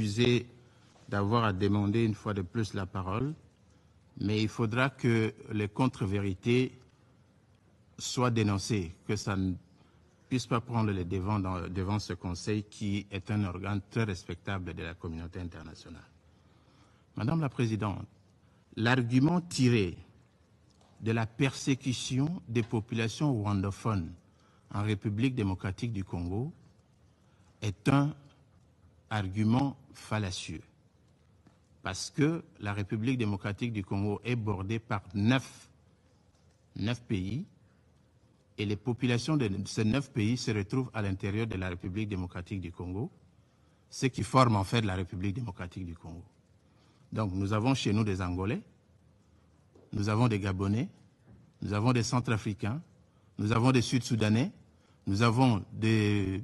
Excusez d'avoir à demander une fois de plus la parole, mais il faudra que les contre-vérités soient dénoncées, que ça ne puisse pas prendre les devants devant ce Conseil qui est un organe très respectable de la communauté internationale. Madame la Présidente, l'argument tiré de la persécution des populations rwandophones en République démocratique du Congo est un argument fallacieux, parce que la République démocratique du Congo est bordée par 9 pays, et les populations de ces 9 pays se retrouvent à l'intérieur de la République démocratique du Congo, ce qui forme en fait la République démocratique du Congo. Donc nous avons chez nous des Angolais, nous avons des Gabonais, nous avons des Centrafricains, nous avons des Sud-Soudanais, nous avons des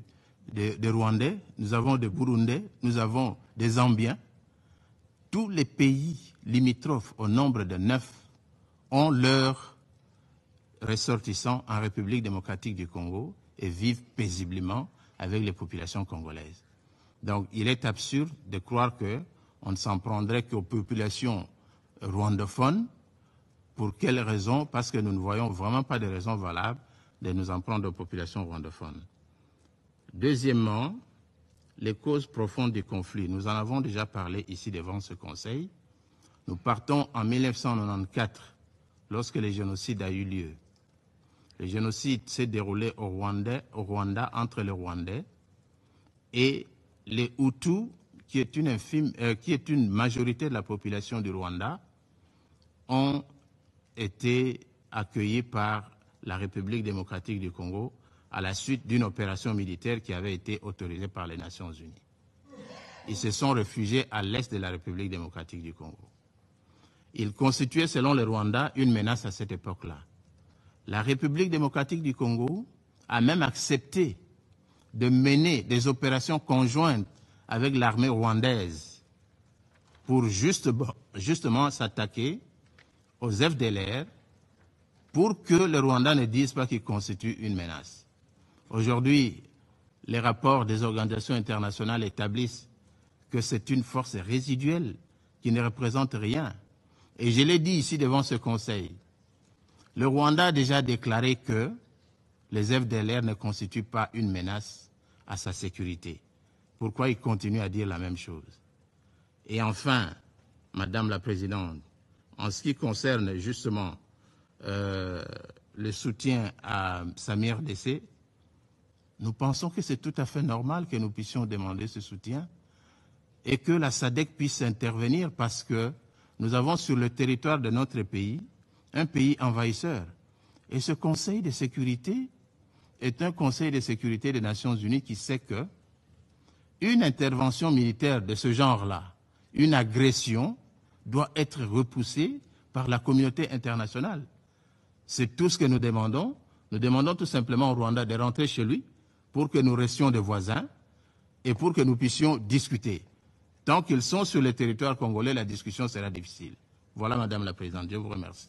Rwandais, nous avons des Burundais, nous avons des Zambiens. Tous les pays limitrophes au nombre de 9 ont leurs ressortissants en République démocratique du Congo et vivent paisiblement avec les populations congolaises. Donc il est absurde de croire qu'on ne s'en prendrait qu'aux populations rwandophones. Pour quelles raisons? Parce que nous ne voyons vraiment pas de raisons valables de nous en prendre aux populations rwandophones. Deuxièmement, les causes profondes du conflit. Nous en avons déjà parlé ici devant ce Conseil. Nous partons en 1994, lorsque le génocide a eu lieu. Le génocide s'est déroulé au Rwanda entre les Rwandais et les Hutus, qui est une majorité de la population du Rwanda, ont été accueillis par la République démocratique du Congo à la suite d'une opération militaire qui avait été autorisée par les Nations Unies. Ils se sont réfugiés à l'est de la République démocratique du Congo. Ils constituaient, selon le Rwanda, une menace à cette époque-là. La République démocratique du Congo a même accepté de mener des opérations conjointes avec l'armée rwandaise pour justement s'attaquer aux FDLR pour que le Rwanda ne dise pas qu'il constitue une menace. Aujourd'hui, les rapports des organisations internationales établissent que c'est une force résiduelle qui ne représente rien. Et je l'ai dit ici devant ce Conseil, le Rwanda a déjà déclaré que les FDLR ne constituent pas une menace à sa sécurité. Pourquoi il continue à dire la même chose? Et enfin, Madame la Présidente, en ce qui concerne justement le soutien à Samir Dessé, nous pensons que c'est tout à fait normal que nous puissions demander ce soutien et que la SADC puisse intervenir parce que nous avons sur le territoire de notre pays un pays envahisseur. Et ce Conseil de sécurité est un Conseil de sécurité des Nations Unies qui sait que une intervention militaire de ce genre-là, une agression, doit être repoussée par la communauté internationale. C'est tout ce que nous demandons. Nous demandons tout simplement au Rwanda de rentrer chez lui pour que nous restions des voisins et pour que nous puissions discuter. Tant qu'ils sont sur le territoire congolais, la discussion sera difficile. Voilà, Madame la Présidente. Je vous remercie.